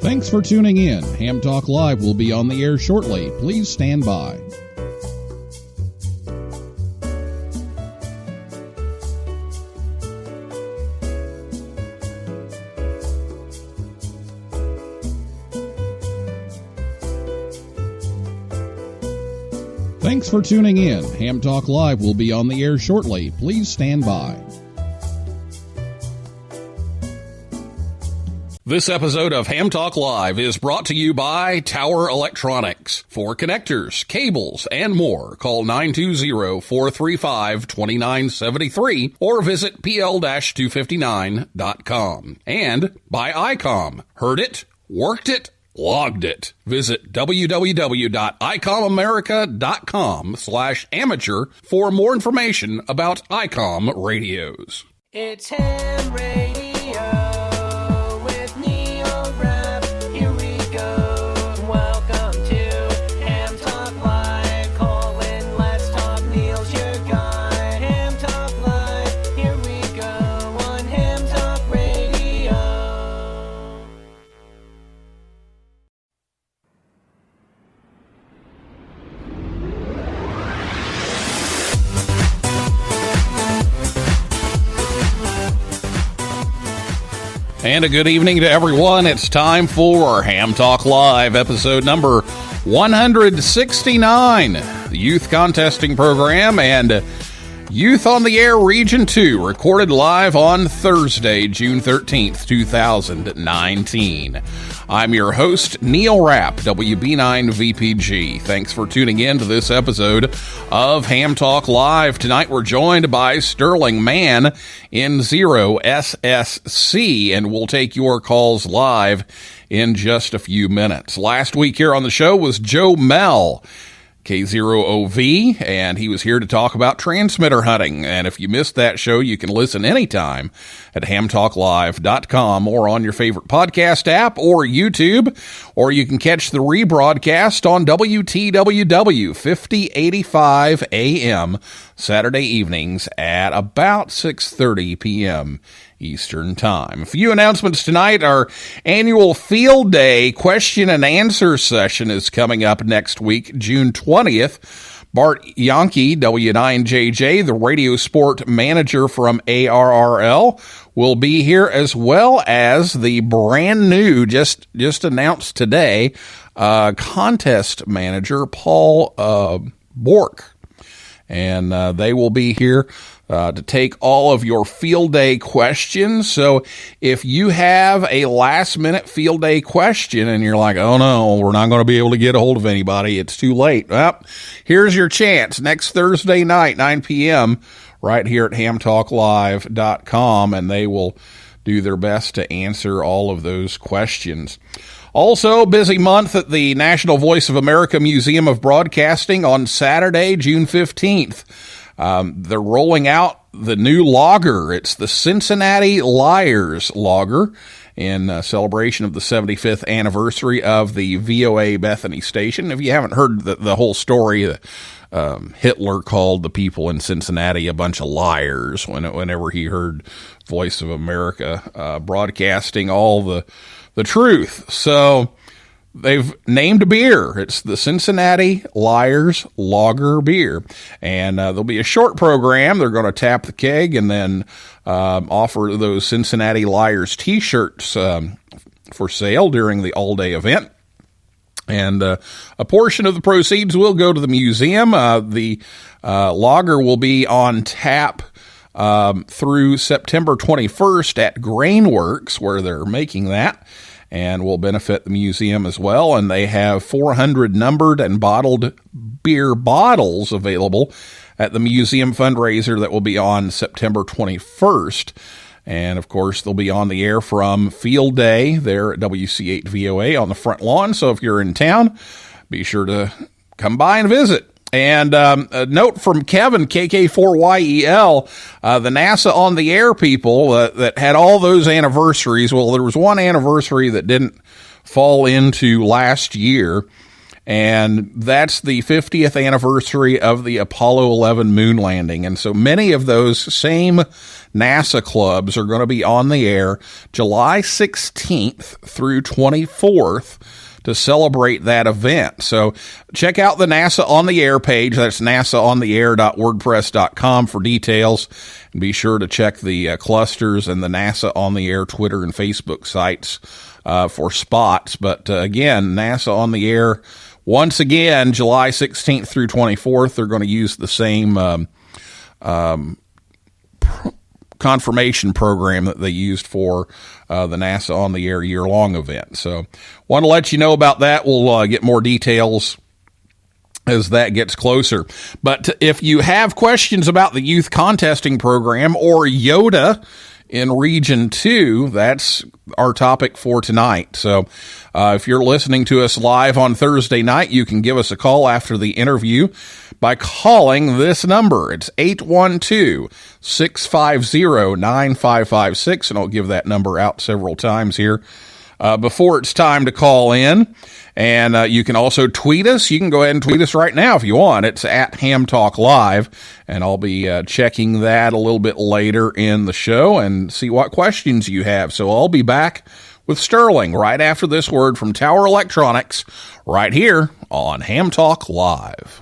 Thanks for tuning in. Ham Talk Live will be on the air shortly. Please stand by. Thanks for tuning in. Ham Talk Live will be on the air shortly. Please stand by. This episode of Ham Talk Live is brought to you by Tower Electronics. For connectors, cables, and more, call 920-435-2973 or visit pl-259.com. And by ICOM. Heard it? Worked it? Logged it. Visit www.icomamerica.com/amateur for more information about ICOM radios. It's Ham Radio with Neil Rapp. Here we go. Welcome to Ham Talk Live. Call in, let's talk. Neil's your guy. Ham Talk Live. Here we go on Ham Talk Radio. And a good evening to everyone. It's time for Ham Talk Live, episode number 169, the youth contesting program and Youth on the Air Region 2, recorded live on Thursday, June 13th, 2019. I'm your host, Neil Rapp, WB9VPG. Thanks for tuning in to this episode of Ham Talk Live. Tonight we're joined by Sterling Mann in 0SSC, and we'll take your calls live in just a few minutes. Last week here on the show was Joe Mell, K0OV, and he was here to talk about transmitter hunting. And if you missed that show, you can listen anytime at hamtalklive.com or on your favorite podcast app or YouTube, or you can catch the rebroadcast on WTWW 5085 AM Saturday evenings at about 6:30 p.m. Eastern Time. A few announcements tonight. Our annual Field Day question and answer session is coming up next week, June 20th. Bart Yankee, W9JJ, the radio sport manager from ARRL, will be here, as well as the brand new, just announced today, contest manager, Paul Bork. And they will be here to take all of your field day questions. So if you have a last minute field day question and you're like, oh no, we're not going to be able to get a hold of anybody, it's too late. Well, here's your chance next Thursday night, 9 p.m. right here at hamtalklive.com, and they will do their best to answer all of those questions. Also, busy month at the National Voice of America Museum of Broadcasting on Saturday, June 15th. They're rolling out the new logger. It's the Cincinnati Liars logger in celebration of the 75th anniversary of the VOA Bethany station. If you haven't heard the whole story, Hitler called the people in Cincinnati a bunch of liars whenever he heard Voice of America broadcasting all the truth. So they've named a beer. It's the Cincinnati Liars Lager beer. And there'll be a short program. They're going to tap the keg and then offer those Cincinnati Liars t-shirts for sale during the all-day event. And a portion of the proceeds will go to the museum. The lager will be on tap through September 21st at Grainworks, where they're making that, and will benefit the museum as well. And they have 400 numbered and bottled beer bottles available at the museum fundraiser that will be on September 21st. And, of course, they'll be on the air from Field Day there at WC8 VOA on the front lawn. So if you're in town, be sure to come by and visit. And a note from Kevin, KK4YEL, the NASA on the Air people that had all those anniversaries. Well, there was one anniversary that didn't fall into last year, And that's the 50th anniversary of the Apollo 11 moon landing. And so many of those same NASA clubs are going to be on the air July 16th through 24th to celebrate that event. So check out the NASA on the Air page. That's nasaontheair.wordpress.com for details. And be sure to check the clusters and the NASA on the Air Twitter and Facebook sites for spots. But again, NASA on the Air, once again, July 16th through 24th, they're going to use the same confirmation program that they used for the NASA on the Air year-long event. So want to let you know about that. We'll get more details as that gets closer. But if you have questions about the youth contesting program or YOTA in Region 2, that's our topic for tonight. So if you're listening to us live on Thursday night, you can give us a call after the interview by calling this number. It's 812-650-9556, and I'll give that number out several times here before it's time to call in. And you can also tweet us. You can go ahead and tweet us right now if you want. It's at Ham Talk Live, and I'll be checking that a little bit later in the show and see what questions you have. So I'll be back with Sterling right after this word from Tower Electronics right here on Ham Talk Live.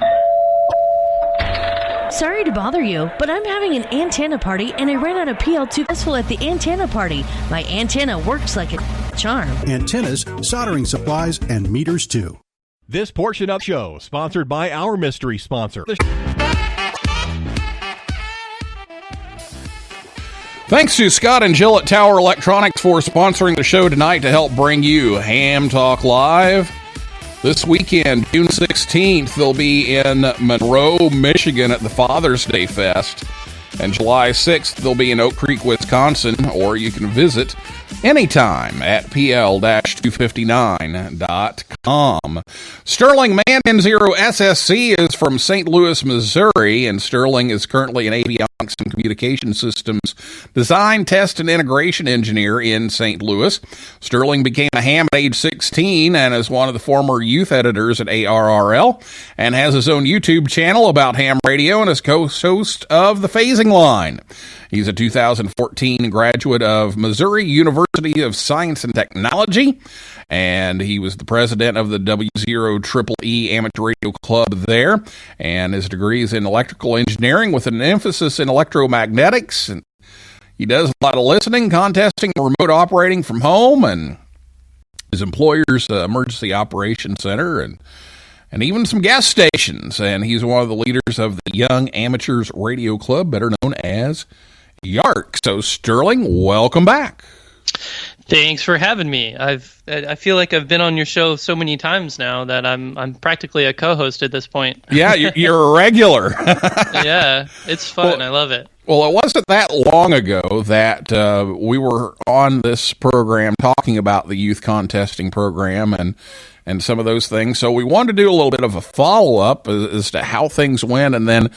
Sorry to bother you, but I'm having an antenna party and I ran out of PL2 successful at the antenna party. My antenna works like a charm. Antennas, soldering supplies, and meters too. This portion of the show sponsored by our mystery sponsor. Thanks to Scott and Jill at Tower Electronics for sponsoring the show tonight to help bring you Ham Talk Live. This weekend, June 16th, they'll be in Monroe, Michigan at the Father's Day Fest. And July 6th, they'll be in Oak Creek, Wisconsin, or you can visit anytime at pl-259.com. Sterling Man Zero SSC is from St. Louis, Missouri, and Sterling is currently an avionics and communication systems design, test, and integration engineer in St. Louis. Sterling became a ham at age 16 and is one of the former youth editors at ARRL and has his own YouTube channel about ham radio and is co-host of The Phasing Line. He's a 2014 graduate of Missouri University of Science and Technology, and he was the president of the W0EE Amateur Radio Club there, and his degree is in electrical engineering with an emphasis in electromagnetics. And he does a lot of listening, contesting, remote operating from home, and his employer's emergency operations center, and even some gas stations. And he's one of the leaders of the Young Amateurs Radio Club, better known as YARC. So, Sterling, welcome back. Thanks for having me. I feel like I've been on your show so many times now that I'm practically a co-host at this point. Yeah, you're a regular. Yeah, it's fun. I love it. Well, it wasn't that long ago that we were on this program talking about the youth contesting program and some of those things. So we wanted to do a little bit of a follow-up as to how things went, and then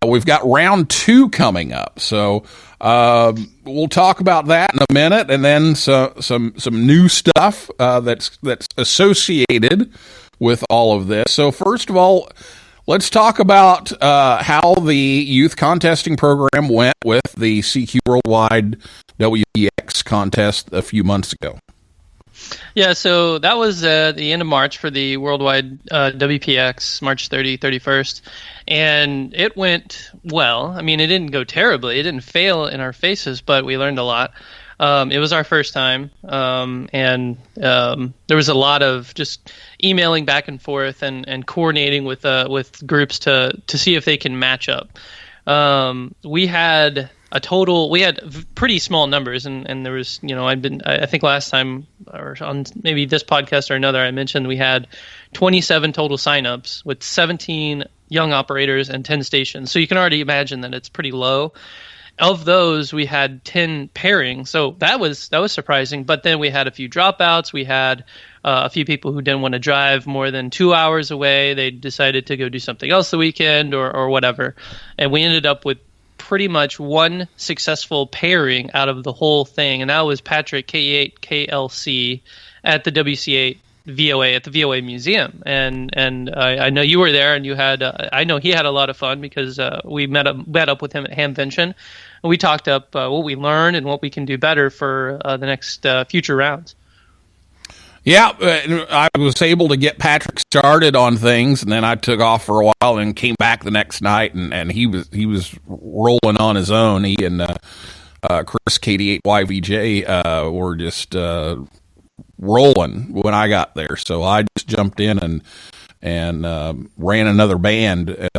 we've got round 2 coming up. So we'll talk about that in a minute, and then some new stuff that's associated with all of this. So first of all, let's talk about how the youth contesting program went with the CQ Worldwide WPX contest a few months ago. Yeah, so that was the end of March for the Worldwide WPX, March 30, 31st, and it went well. I mean, it didn't go terribly. It didn't fail in our faces, but we learned a lot. It was our first time, and there was a lot of just emailing back and forth and coordinating with groups to see if they can match up. We had pretty small numbers, and there was, I think last time, or on maybe this podcast or another, I mentioned we had 27 total signups with 17 young operators and 10 stations. So you can already imagine that it's pretty low. Of those, we had 10 pairings, so that was surprising. But then we had a few dropouts. We had a few people who didn't want to drive more than 2 hours away. They decided to go do something else the weekend or whatever. And we ended up with pretty much one successful pairing out of the whole thing, and that was Patrick K8KLC at the WC8 VOA at the VOA Museum, and I know you were there, and you had I know he had a lot of fun because we met up with him at Hamvention, and we talked up what we learned and what we can do better for the next future rounds. Yeah, I was able to get Patrick started on things, and then I took off for a while and came back the next night, and he was rolling on his own. He and Chris KD8YVJ were just rolling when I got there, so I just jumped in and ran another band,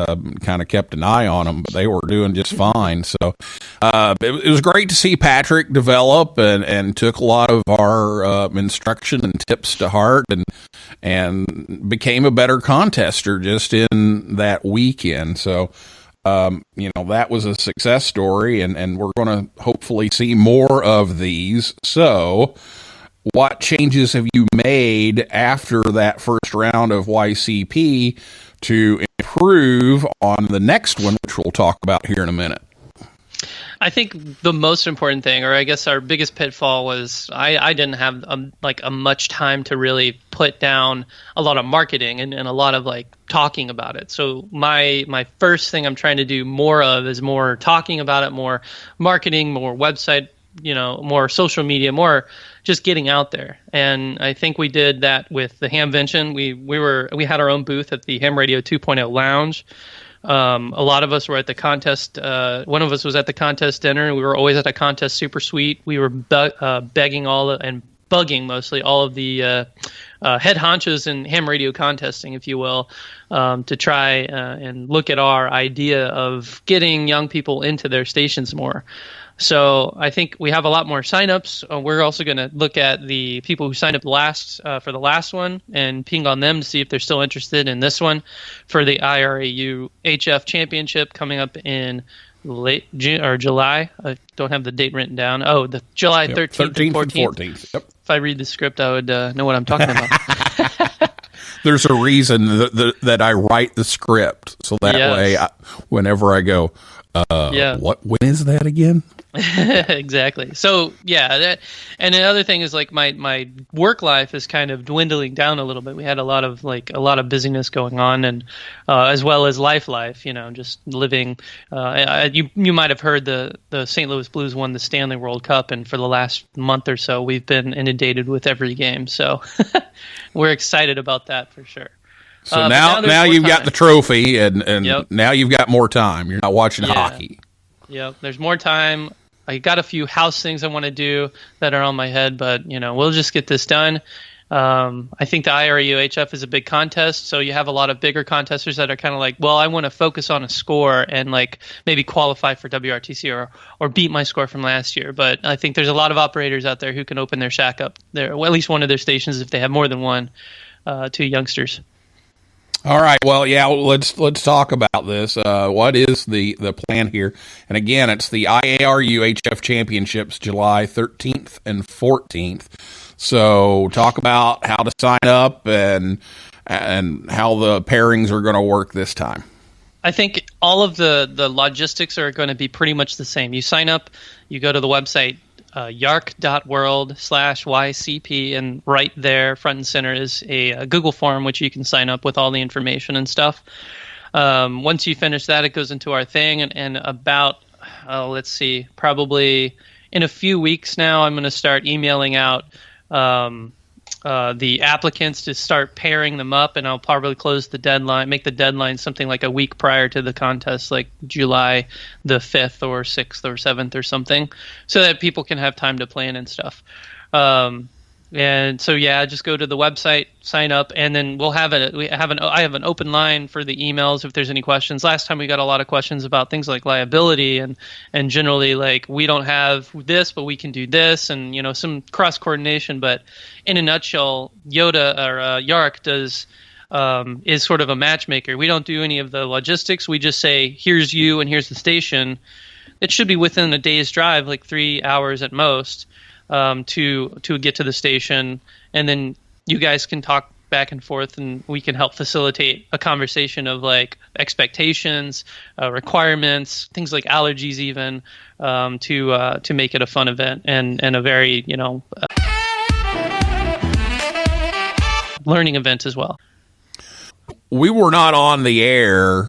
kind of kept an eye on them, but they were doing just fine. So it was great to see Patrick develop and took a lot of our instruction and tips to heart and became a better contester just in that weekend. So, that was a success story, and we're going to hopefully see more of these. So, what changes have you made after that first round of YCP to improve on the next one, which we'll talk about here in a minute? I think the most important thing, or I guess our biggest pitfall, was I didn't have a much time to really put down a lot of marketing and a lot of talking about it. So my first thing I'm trying to do more of is more talking about it, more marketing, more website, more social media, more just getting out there. And I think we did that with the Hamvention. We had our own booth at the Ham Radio 2.0 Lounge. A lot of us were at the contest. One of us was at the contest dinner. We were always at a contest super suite. We were begging and bugging mostly all of the head honchos in ham radio contesting, if you will, to try and look at our idea of getting young people into their stations more. So I think we have a lot more signups. We're also going to look at the people who signed up for the last one and ping on them to see if they're still interested in this one for the IRAU HF Championship coming up in late June or July. I don't have the date written down. Oh, the July 13th and 14th. Yep. If I read the script, I would know what I'm talking about. There's a reason that I write the script, so that way, whenever I go, when is that again? Exactly. So and another thing is my work life is kind of dwindling down a little bit. We had a lot of busyness going on, and as well as life, just living. You might have heard the St. Louis Blues won the Stanley World Cup, and for the last month or so, we've been inundated with every game. So we're excited about that for sure. So now you've got the trophy, and now you've got more time. You're not watching hockey. Yep, there's more time. I got a few house things I want to do that are on my head, but we'll just get this done. I think the IRU HF is a big contest, so you have a lot of bigger contesters that are kind of I want to focus on a score and maybe qualify for WRTC or beat my score from last year. But I think there's a lot of operators out there who can open their shack up there, well, at least one of their stations if they have more than one, to youngsters. All right. Well, let's talk about this. What is the plan here? And again, it's the IARU HF Championships, July 13th and 14th. So talk about how to sign up and how the pairings are going to work this time. I think all of the logistics are going to be pretty much the same. You sign up, you go to the website, yark.world/YCP, and right there, front and center, is a Google form which you can sign up with all the information and stuff. Once you finish that, it goes into our thing, and about, probably in a few weeks now, I'm going to start emailing out the applicants to start pairing them up, and I'll probably make the deadline something like a week prior to the contest, like July the 5th or 6th or 7th or something, so that people can have time to plan and stuff. And so just go to the website, sign up, and then I have an open line for the emails if there's any questions. Last time we got a lot of questions about things like liability and generally we don't have this, but we can do this, and some cross coordination. But in a nutshell, YOTA or YARK is sort of a matchmaker. We don't do any of the logistics. We just say, here's you and here's the station. It should be within a day's drive, 3 hours at most. To get to the station, and then you guys can talk back and forth, and we can help facilitate a conversation of expectations, requirements, things like allergies, even to make it a fun event and a very learning event as well. We were not on the air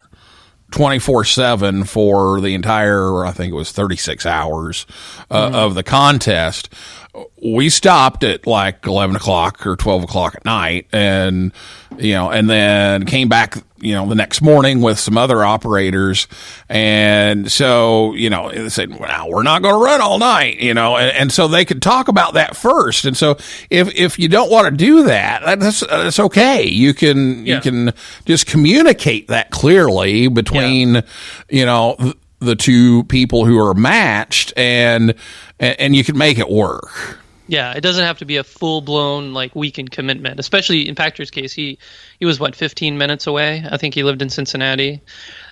24/7 for the entire, I think it was 36 hours of the contest. We stopped at like 11 o'clock or 12 o'clock at night, and and then came back the next morning with some other operators. And so they said, well, we're not going to run all night, and so they could talk about that first. And so if you don't want to do that, that's okay. You can just communicate that clearly between the two people who are matched, and you can make it work. Yeah, it doesn't have to be a full-blown weekend commitment, especially in Pactor's case. He was 15 minutes away. I think he lived in Cincinnati.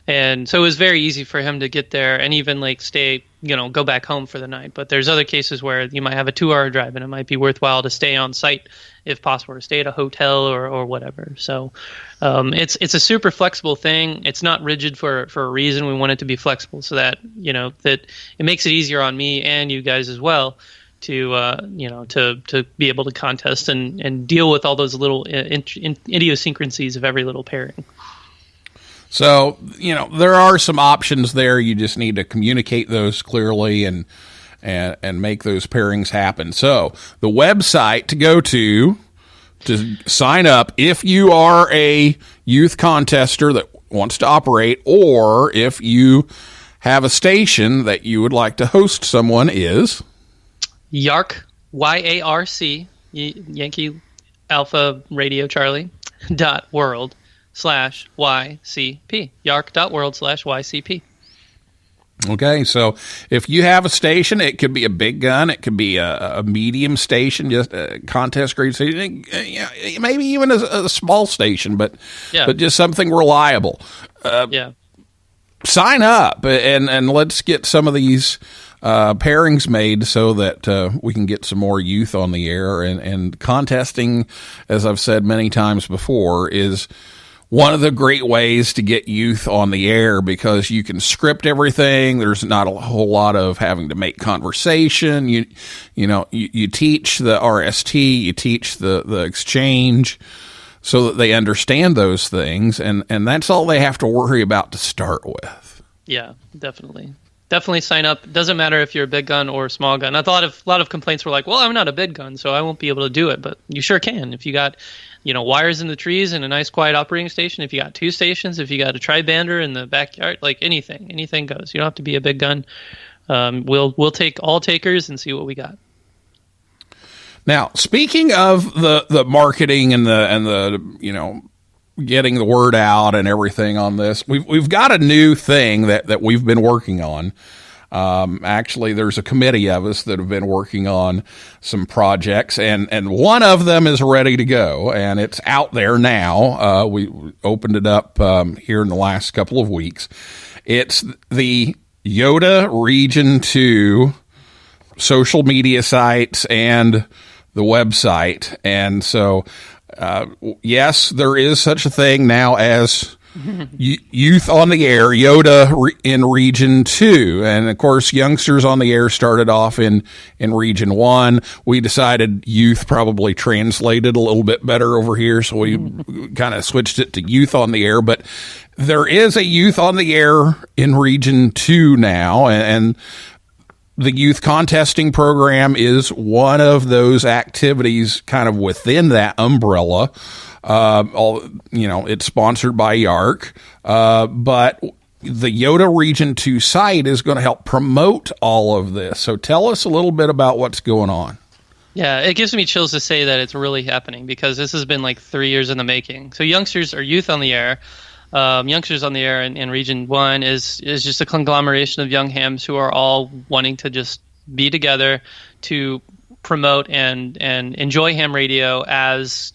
And so it was very easy for him to get there and even stay, go back home for the night. But there's other cases where you might have a 2-hour drive and it might be worthwhile to stay on site if possible, or stay at a hotel or whatever. So it's a super flexible thing. It's not rigid for a reason. We want it to be flexible so that, that it makes it easier on me and you guys as well to to be able to contest and deal with all those little idiosyncrasies of every little pairing. So, there are some options there. You just need to communicate those clearly and make those pairings happen. So the website to go to sign up, if you are a youth contester that wants to operate, or if you have a station that you would like to host someone, is YARC, YARC, Yankee Alpha Radio Charlie, .world/YCP, yarc.world/YCP. Okay, so if you have a station, it could be a big gun, it could be a medium station, just a contest grade station, maybe even a small station, but just something reliable. Sign up and let's get some of these pairings made so that we can get some more youth on the air. And contesting, as I've said many times before, is one of the great ways to get youth on the air, because you can script everything. There's not a whole lot of having to make conversation. You teach the RST, you teach the exchange so that they understand those things, and that's all they have to worry about to start with. Yeah, definitely. Definitely sign up. Doesn't matter if you're a big gun or a small gun. A lot of complaints were like, well, I'm not a big gun, so I won't be able to do it. But you sure can. If you got, wires in the trees and a nice quiet operating station, if you got 2 stations, if you got a tri-bander in the backyard, anything goes. You don't have to be a big gun. We'll take all takers and see what we got. Now, speaking of the marketing and the getting the word out and everything on this, we've got a new thing that we've been working on. Actually, there's a committee of us that have been working on some projects, and one of them is ready to go, and it's out there now. We opened it up here in the last couple of weeks. It's the YOTA Region 2 social media sites and the website. And so, yes, there is such a thing now as Youth on the Air, YOTA in Region 2. And of course, Youngsters on the Air started off in Region 1. We decided youth probably translated a little bit better over here, so we kind of switched it to Youth on the Air. But there is a Youth on the Air in Region 2 now, and the youth contesting program is one of those activities kind of within that umbrella. It's sponsored by YARC, but the YOTA Region 2 site is going to help promote all of this. So tell us a little bit about what's going on. Yeah, it gives me chills to say that it's really happening, because this has been 3 years in the making. So Youngsters or Youth on the Air. Youngsters on the Air in Region 1 is just a conglomeration of young hams who are all wanting to just be together to promote and enjoy ham radio as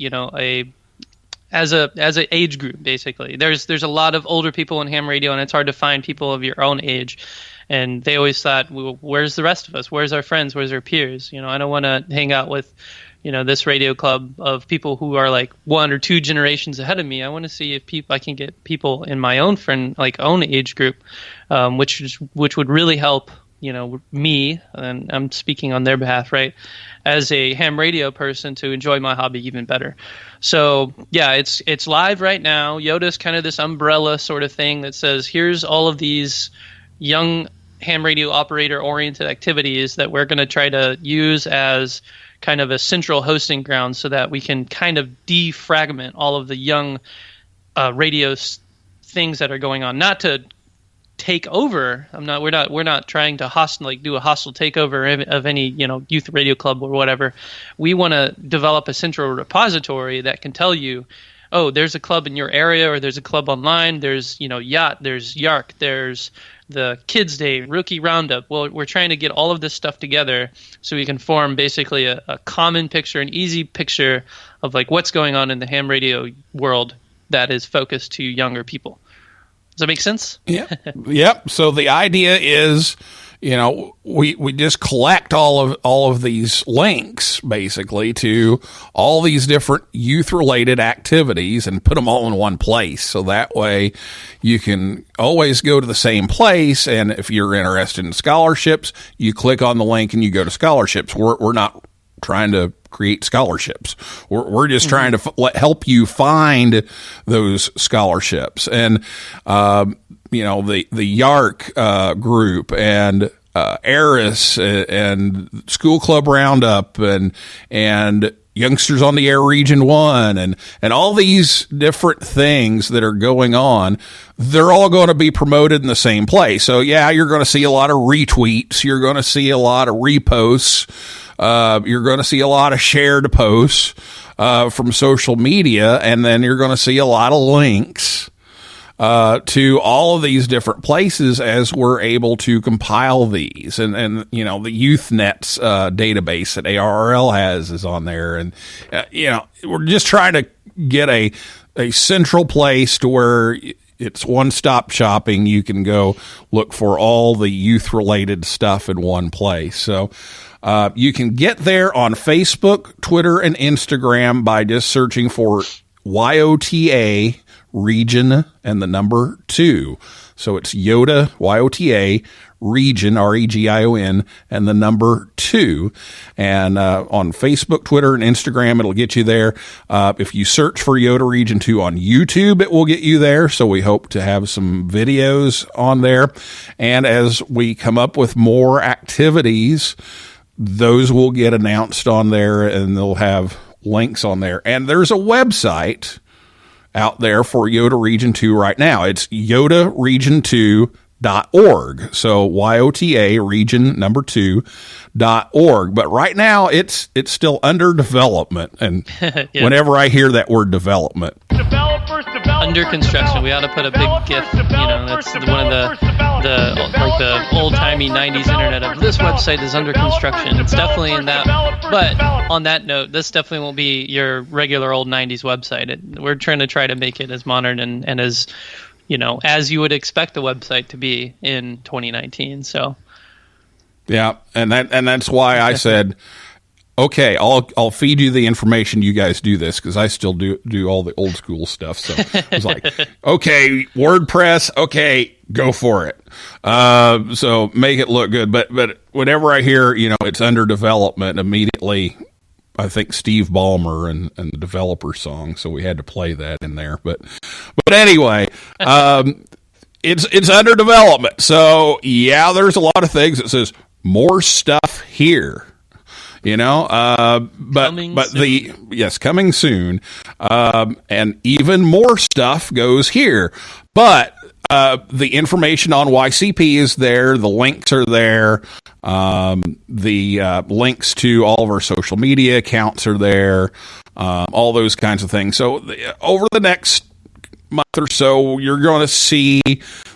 as an age group. Basically, there's a lot of older people in ham radio, and it's hard to find people of your own age. And they always thought, well, where's the rest of us? Where's our friends? Where's our peers? I don't want to hang out with this radio club of people who are 1 or 2 generations ahead of me. I want to see if I can get people in my own own age group, which would really help me, and I'm speaking on their behalf, right, as a ham radio person to enjoy my hobby even better. So yeah, it's live right now. YOTA is kind of this umbrella sort of thing that says, here's all of these young ham radio operator oriented activities that we're going to try to use as kind of a central hosting ground so that we can kind of defragment all of the young things that are going on, not to take over. We're not trying to do a hostile takeover of any youth radio club or whatever. We want to develop a central repository that can tell you, oh, there's a club in your area, or there's a club online. There's Yacht, there's Yark, there's the Kids Day, Rookie Roundup. Well, we're trying to get all of this stuff together so we can form basically a common picture, an easy picture of like what's going on in the ham radio world that is focused to younger people. Does that make sense? Yeah. Yep. So the idea is, we just collect all of these links basically to all these different youth related activities and put them all in one place. So that way you can always go to the same place. And if you're interested in scholarships, you click on the link and you go to scholarships. We're not trying to create scholarships. We're just trying to help you find those scholarships. And, the Yark group and Eris and School Club Roundup and Youngsters on the Air Region 1 and all these different things that are going on, they're all going to be promoted in the same place. So yeah, you're going to see a lot of retweets. You're going to see a lot of reposts. You're going to see a lot of shared posts from social media, and then you're going to see a lot of links to all of these different places as we're able to compile these. And the YouthNet's database that ARRL has is on there. And, we're just trying to get a central place to where it's one-stop shopping. You can go look for all the youth-related stuff in one place. So you can get there on Facebook, Twitter, and Instagram by just searching for YOTA Region and the number 2. So it's YOTA, YOTA, Region, REGION, and the number 2. And on Facebook, Twitter, and Instagram, it'll get you there. If you search for YOTA Region 2 on YouTube, it will get you there. So we hope to have some videos on there. And as we come up with more activities, those will get announced on there, and they'll have links on there. And there's a website out there for YOTA Region 2 right now. It's yotaregion2.org. So YOTA Region number 2.org. But right now it's still under development. And Yeah. whenever I hear that word development, Under construction. We ought to put a big GIF. That's one of the old timey '90s internet of this website is under construction. It's definitely in that. But on that note, this definitely won't be your regular old '90s website. We're trying to make it as modern and as as you would expect the website to be in 2019. So yeah, and that's why I said, okay, I'll feed you the information. You guys do this because I still do all the old school stuff. So I was like, okay, WordPress, okay, go for it. So make it look good. But whenever I hear it's under development, immediately I think Steve Ballmer and the developer song. So we had to play that in there. But anyway, it's under development. So yeah, there's a lot of things that says more stuff here. Coming soon. And even more stuff goes here. But the information on YCP is there. The links are there. The links to all of our social media accounts are there. All those kinds of things. So over the next month or so, you're going to see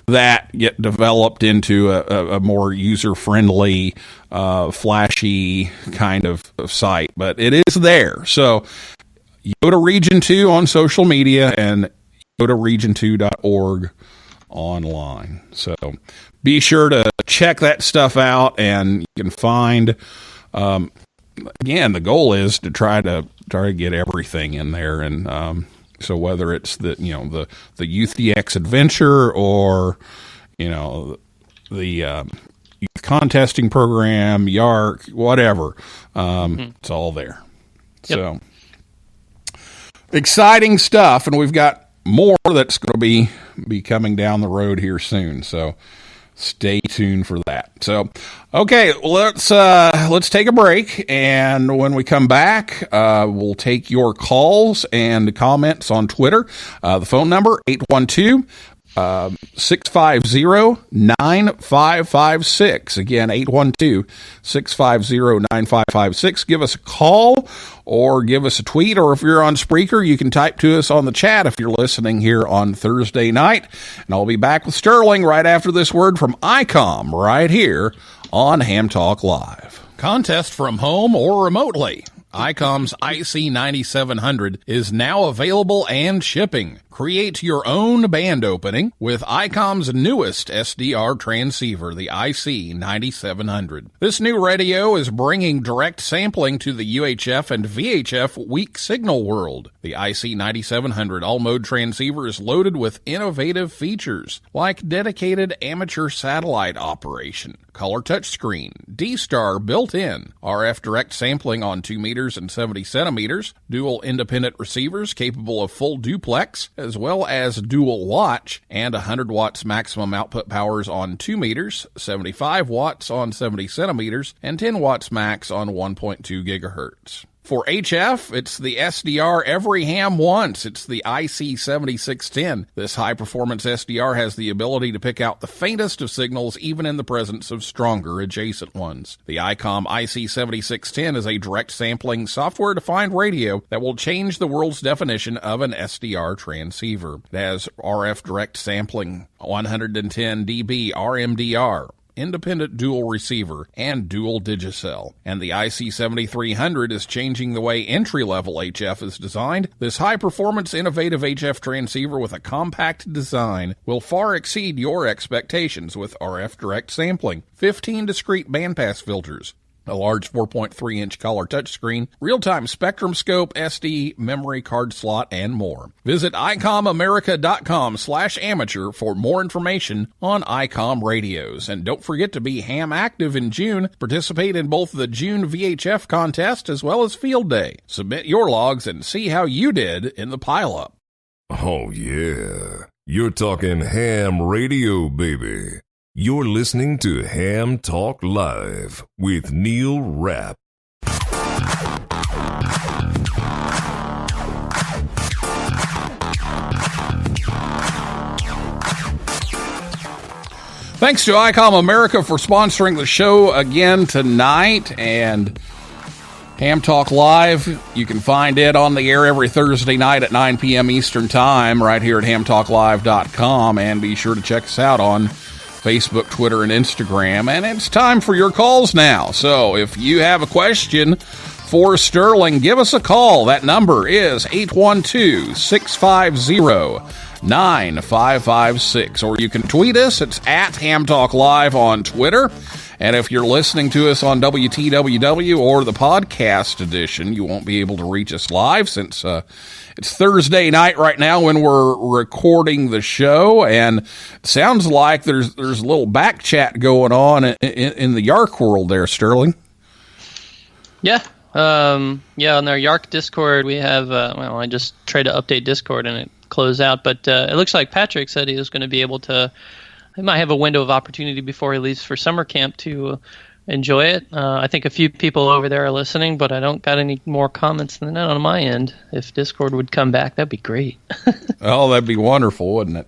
that get developed into a more user-friendly, flashy kind of site. But it is there. So YOTA Region 2 on social media and yotaregion2.org online. So be sure to check that stuff out, and you can find, again, the goal is to try to get everything in there. And so whether it's the Youth DX Adventure or the Youth contesting program, YARC, whatever. It's all there. So exciting stuff, and we've got more that's going to be coming down the road here soon. So stay tuned for that. So, okay, let's take a break, and when we come back, we'll take your calls and comments on Twitter. The phone number 812-650-9556. Again, 812-650-9556. Give us a call or give us a tweet, or if you're on Spreaker, you can type to us on the chat if you're listening here on Thursday night. And I'll be back with Sterling right after this word from ICOM right here on Ham Talk Live. Contest from home or remotely. ICOM's IC9700 is now available and shipping. Create your own band opening with ICOM's newest SDR transceiver, the IC9700. This new radio is bringing direct sampling to the UHF and VHF weak signal world. The IC9700 all-mode transceiver is loaded with innovative features like dedicated amateur satellite operation, color touchscreen, D-Star built-in, RF direct sampling on 2 meters and 70 centimeters, dual independent receivers capable of full duplex, as well as dual watch, and 100 watts maximum output powers on 2 meters, 75 watts on 70 centimeters, and 10 watts max on 1.2 gigahertz. For HF, it's the SDR every ham wants. It's the IC7610. This high-performance SDR has the ability to pick out the faintest of signals even in the presence of stronger adjacent ones. The ICOM IC7610 is a direct sampling software-defined radio that will change the world's definition of an SDR transceiver. It has RF direct sampling, 110 dB RMDR, independent dual receiver, and dual digicel. And the IC7300 is changing the way entry-level HF is designed. This high-performance, innovative HF transceiver with a compact design will far exceed your expectations with RF direct sampling, 15 discrete bandpass filters, a large 4.3-inch color touchscreen, real-time spectrum scope, SD, memory card slot, and more. Visit ICOMAmerica.com/amateur for more information on ICOM radios. And don't forget to be ham active in June. Participate in both the June VHF contest as well as Field Day. Submit your logs and see how you did in the pileup. Oh, yeah. You're talking ham radio, baby. You're listening to Ham Talk Live with Neil Rapp. Thanks to ICOM America for sponsoring the show again tonight, and Ham Talk Live, you can find it on the air every Thursday night at 9 p.m. Eastern Time right here at hamtalklive.com, and be sure to check us out on Facebook, Twitter, and Instagram. And it's time for your calls now. So if you have a question for Sterling, give us a call. That number is 812-650-9556. Or you can tweet us. It's at Ham Talk Live on Twitter. And if you're listening to us on WTWW or the podcast edition, you won't be able to reach us live since it's Thursday night right now when we're recording the show. And it sounds like there's a little back chat going on in the YARC world there, Sterling. Yeah. On our YARC Discord, we have, I just tried to update Discord and it closed out. But it looks like Patrick said he was going to be able to, he might have a window of opportunity before he leaves for summer camp to enjoy it. I think a few people over there are listening, but I don't got any more comments than that on my end. If Discord would come back, that'd be great. Oh, that'd be wonderful, wouldn't it?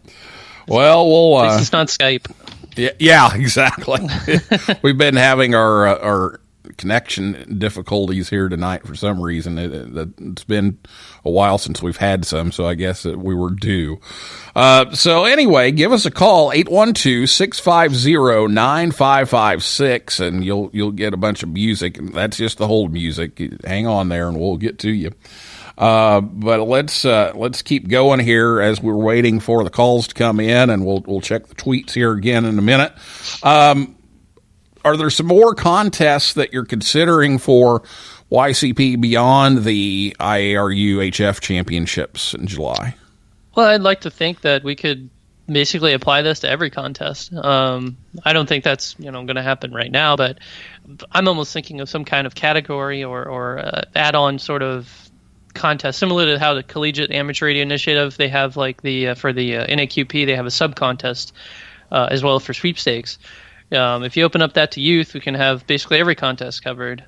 Well, we'll... At least it's not Skype. Yeah, exactly. We've been having our connection difficulties here tonight for some reason. It's been a while since we've had some, so I guess that we were due. So anyway, give us a call, 812-650-9556, and you'll get a bunch of music. That's just the hold music. Hang on there, and we'll get to you. But let's keep going here as we're waiting for the calls to come in, and we'll check the tweets here again in a minute. Are there some more contests that you're considering for YCP beyond the IARU HF championships in July? Well, I'd like to think that we could basically apply this to every contest. I don't think that's going to happen right now, but I'm almost thinking of some kind of category or add-on sort of contest, similar to how the Collegiate Amateur Radio Initiative, they have like for the NAQP, they have a sub-contest as well for sweepstakes. If you open up that to youth, we can have basically every contest covered.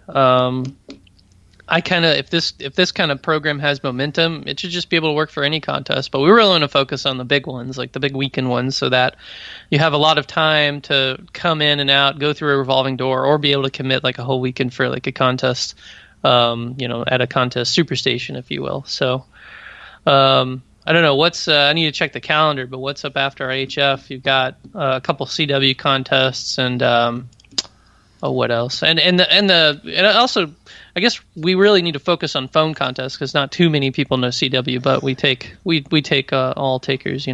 If this kind of program has momentum, it should just be able to work for any contest. But we really want to focus on the big ones, like the big weekend ones, so that you have a lot of time to come in and out, go through a revolving door, or be able to commit like a whole weekend for like a contest, at a contest superstation, if you will. So, I don't know what's. I need to check the calendar, but what's up after IHF? You've got a couple CW contests and what else? And also, I guess we really need to focus on phone contests because not too many people know CW, but we take all takers.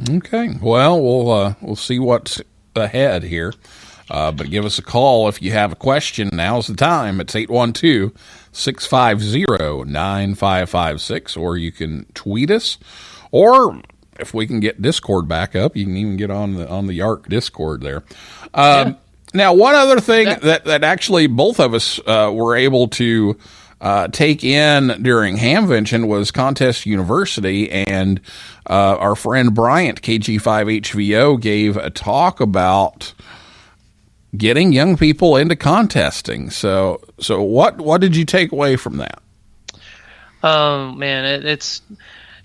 Okay. Well, we'll see what's ahead here. But give us a call if you have a question. Now's the time. It's 812-650-9556, or you can tweet us, or if we can get Discord back up, you can even get on the YARC Discord there. Now, one other thing that actually both of us were able to take in during Hamvention was Contest University, and our friend Bryant, KG5HVO, gave a talk about getting young people into contesting. So what did you take away from that? Oh man,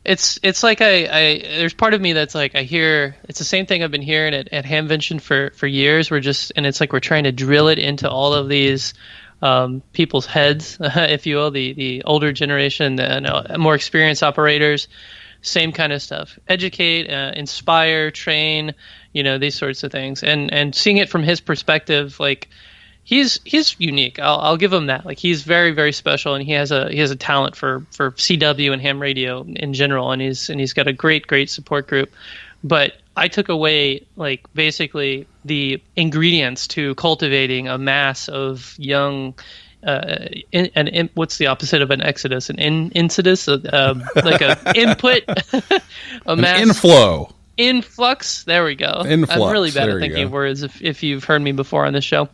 it's like there's part of me that's like I hear it's the same thing I've been hearing at Hamvention for years. It's like we're trying to drill it into all of these people's heads, if you will, the older generation, the more experienced operators. Same kind of stuff. Educate, inspire, train, these sorts of things. And seeing it from his perspective, like he's unique. I'll give him that. Like he's very, very special, and he has a talent for CW and ham radio in general, and he's got a great support group. But I took away like basically the ingredients to cultivating a mass of young. What's the opposite of an exodus? An incidus, like an input, a mass influx. There we go. I'm really bad at thinking of words. If you've heard me before on this show,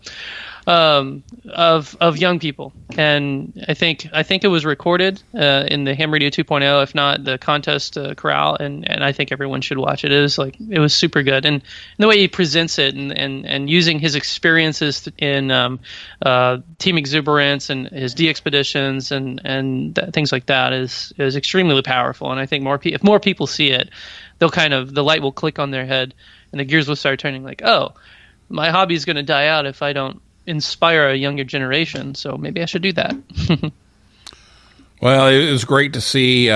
of young people, and I think it was recorded in the Ham Radio 2.0, if not the contest corral, and I think everyone should watch it. It was super good, and the way he presents it, and using his experiences in Team Exuberance and his D-Expeditions and things like that is extremely powerful. And I think if more people see it, the light will click on their head, and the gears will start turning. Like, oh, my hobby is going to die out if I don't inspire a younger generation, so maybe I should do that. Well, it was great to see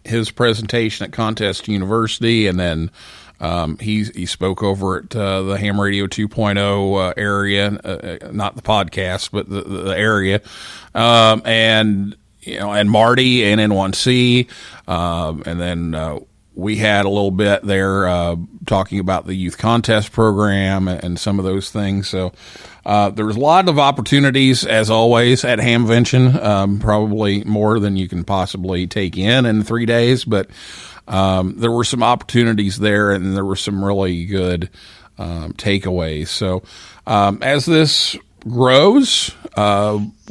his presentation at Contest University, and then he spoke over at the Ham Radio 2.0 area, not the podcast, but the area, and Marty and N1C, and then we had a little bit there talking about the youth contest program and some of those things. So there was a lot of opportunities, as always, at Hamvention, probably more than you can possibly take in 3 days. But there were some opportunities there, and there were some really good takeaways. So as this grows,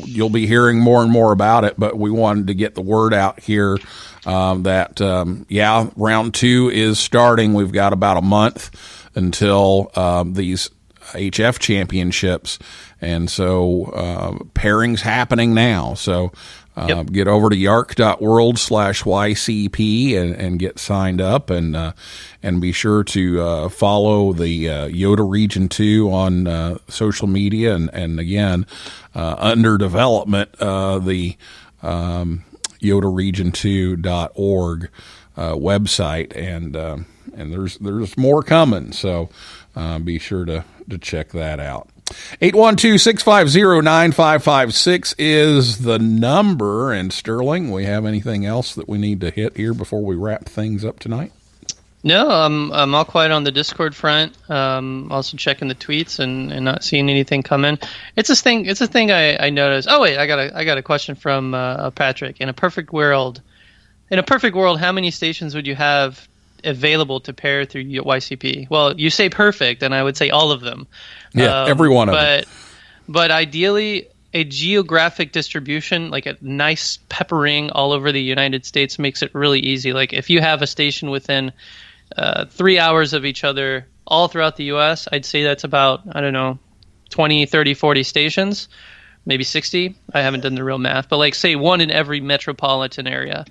you'll be hearing more and more about it, but we wanted to get the word out here that round 2 is starting. We've got about a month until these HF championships, and so pairings happening now. So get over to yark.world/YCP and get signed up, and be sure to follow the YOTA Region 2 on social media, and again, under development, the YOTARegion2.org website, and there's more coming, so be sure to check that out. 812-650-9556 is the number. And Sterling, we have anything else that we need to hit here before we wrap things up tonight? No, I'm all quiet on the Discord front. Also checking the tweets and not seeing anything come in. It's a thing I noticed. Oh wait, I got a question from Patrick. In a perfect world, how many stations would you have available to pair through YCP. Well, you say perfect, and I would say all of them. Yeah, every one of them. But ideally, a geographic distribution, like a nice peppering all over the United States, makes it really easy. Like if you have a station within 3 hours of each other all throughout the U.S., I'd say that's about, I don't know, 20, 30, 40 stations, maybe 60. I haven't done the real math, but like say one in every metropolitan area.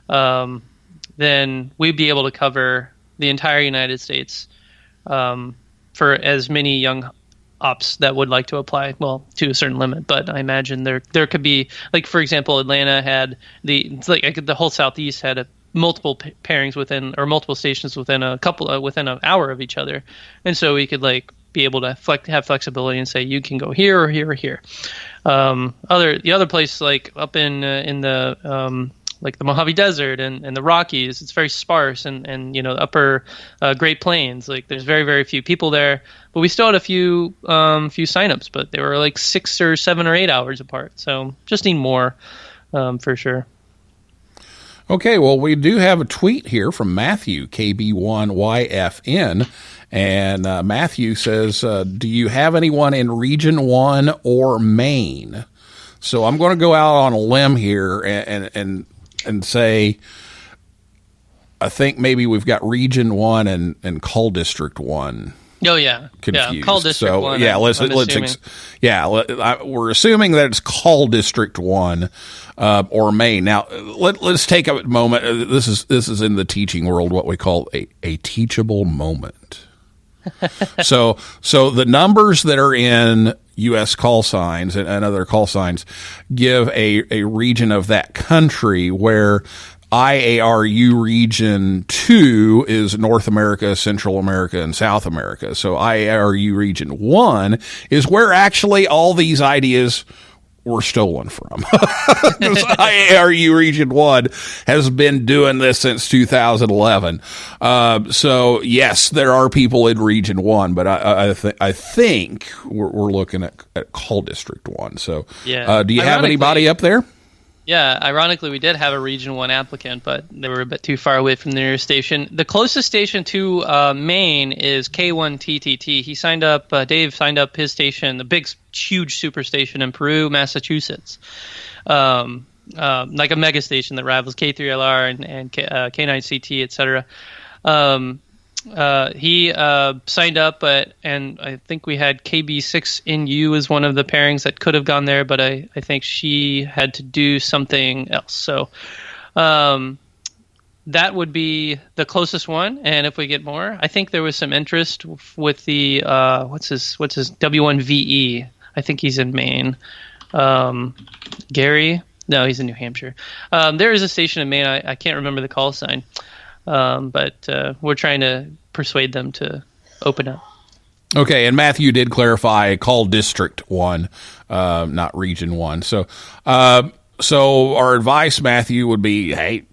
Then we'd be able to cover the entire United States for as many young ops that would like to apply, well, to a certain limit. But I imagine there could be, like, for example, Atlanta had the whole Southeast had multiple pairings within, or multiple stations within within an hour of each other. And so we could like be able to have flexibility and say, you can go here or here or here. The other place, like up in the like the Mojave Desert and the Rockies, it's very sparse, and the upper Great Plains, like there's very, very few people there, but we still had a few signups, but they were like 6 or 7 or 8 hours apart. So just need more for sure. Okay, well, we do have a tweet here from Matthew, KB1YFN, and Matthew says, do you have anyone in Region 1 or Maine? So I'm going to go out on a limb here and say, I think maybe we've got Region 1 and Call District 1. Oh yeah, confused. Yeah. Call District 1. Yeah, we're assuming that it's Call District 1 or Maine. Now let's take a moment. This is in the teaching world what we call a teachable moment. So the numbers that are in U.S. call signs and other call signs give a region of that country where IARU Region 2 is North America, Central America, and South America. So IARU Region 1 is where actually all these ideas were stolen from. Because IARU Region 1 has been doing this since 2011. So, yes, there are people in Region 1, but I think we're looking at Call District 1. So, yeah. Do you have anybody up there? Yeah, ironically, we did have a Region 1 applicant, but they were a bit too far away from the nearest station. The closest station to Maine is K1TTT. He signed up, Dave signed up his station, the big, huge super station in Peru, Massachusetts. Like a mega station that rivals K3LR and K9CT, etc. He signed up, and I think we had KB6NU as one of the pairings that could have gone there, but I think she had to do something else. So that would be the closest one, and if we get more, I think there was some interest with the what's his W1VE. I think he's in Maine. Gary? No, he's in New Hampshire. There is a station in Maine. I can't remember the call sign. But we're trying to persuade them to open up. Okay, and Matthew did clarify Call District 1, not Region 1. So our advice, Matthew, would be, hey,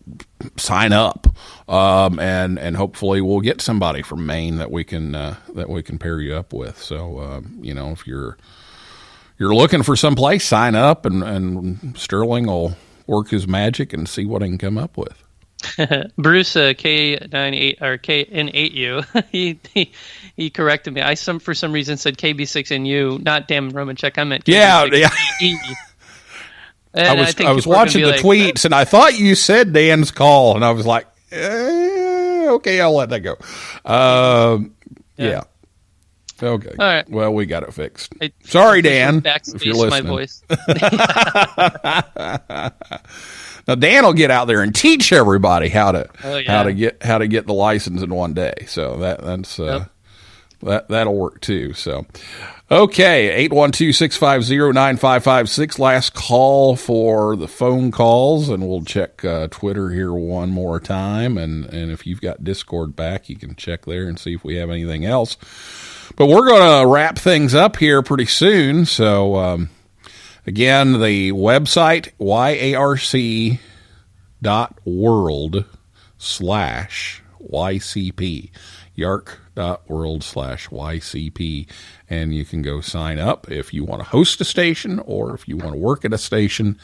sign up, and hopefully we'll get somebody from Maine that we can pair you up with. So if you're looking for someplace, sign up, and Sterling will work his magic and see what he can come up with. Bruce K98 or KN8U he corrected me. I for some reason said KB6NU, not Dan Romanchek. I meant KB6NE. I was watching the tweets and I thought you said Dan's call, and I was like, okay, I'll let that go. Yeah. Okay. All right. Well, we got it fixed. Sorry, Dan, if you're listening. My voice. Now Dan will get out there and teach everybody how to get the license in one day. So that'll work too. So okay, 812-650-9556. Last call for the phone calls, and we'll check Twitter here one more time. And if you've got Discord back, you can check there and see if we have anything else. But we're going to wrap things up here pretty soon. So again, the website, yarc.world/YCP, yarc.world/YCP, and you can go sign up if you want to host a station or if you want to work at a station.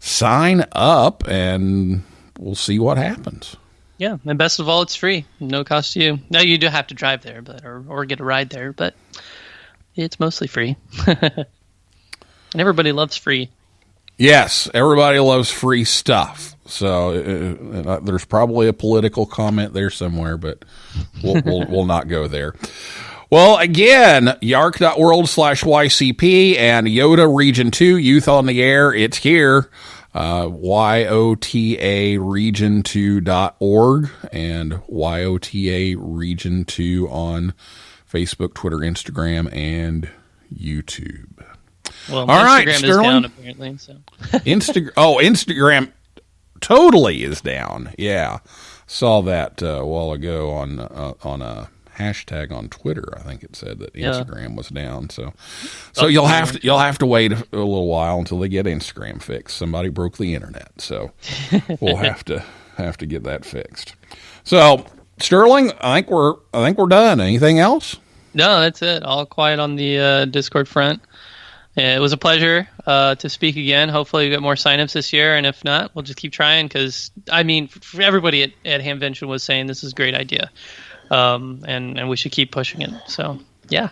Sign up, and we'll see what happens. Yeah, and best of all, it's free, no cost to you. Now you do have to drive there, but or get a ride there, but it's mostly free. And everybody loves free. Yes, everybody loves free stuff. So there's probably a political comment there somewhere, but we'll not go there. Well, again, yark.world/YCP and YOTA Region 2, Youth on the Air. It's here. YOTA region2.org and YOTA Region 2 on Facebook, Twitter, Instagram, and YouTube. Well, All right, Instagram is Sterling. down apparently. So Instagram totally is down. Yeah, saw that a while ago on a hashtag on Twitter. I think it said that Instagram was down. So you'll have to wait a little while until they get Instagram fixed. Somebody broke the internet, so we'll have to get that fixed. So Sterling, I think we're done. Anything else? No, that's it. All quiet on the Discord front. It was a pleasure to speak again. Hopefully we get more signups this year, and if not, we'll just keep trying because, I mean, for everybody at Hamvention was saying this is a great idea, and we should keep pushing it. So, yeah.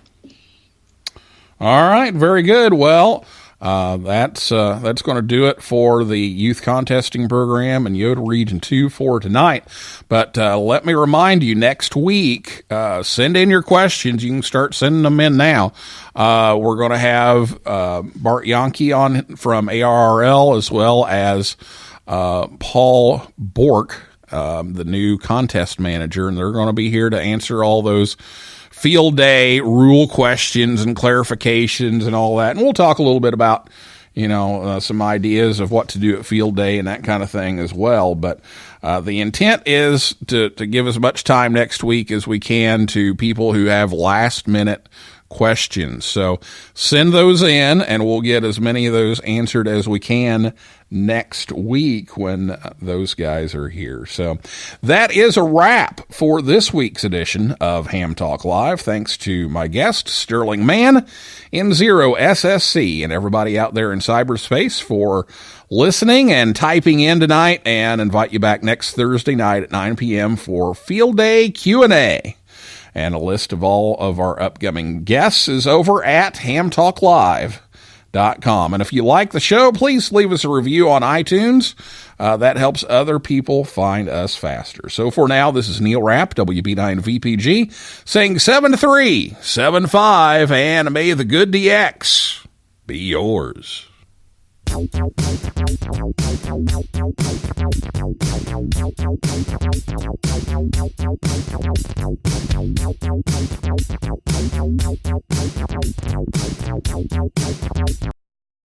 All right, very good. Well, that's going to do it for the youth contesting program and YOTA Region 2 for tonight. But let me remind you, next week, send in your questions. You can start sending them in now. We're going to have Bart Yankee on from ARRL, as well as Paul Bork, the new contest manager, and they're going to be here to answer all those field day rule questions and clarifications and all that. And we'll talk a little bit about, some ideas of what to do at field day and that kind of thing as well. But the intent is to give as much time next week as we can to people who have last minute questions. So send those in and we'll get as many of those answered as we can next week when those guys are here. So that is a wrap for this week's edition of Ham Talk Live. Thanks to my guest, Sterling Mann, N0 SSC, and everybody out there in cyberspace for listening and typing in tonight, and invite you back next Thursday night at 9 p.m. for Field Day Q&A. And a list of all of our upcoming guests is over at hamtalklive.com. And if you like the show, please leave us a review on iTunes. That helps other people find us faster. So for now, this is Neil Rapp, WB9VPG, saying 7-3-7-5, and may the good DX be yours.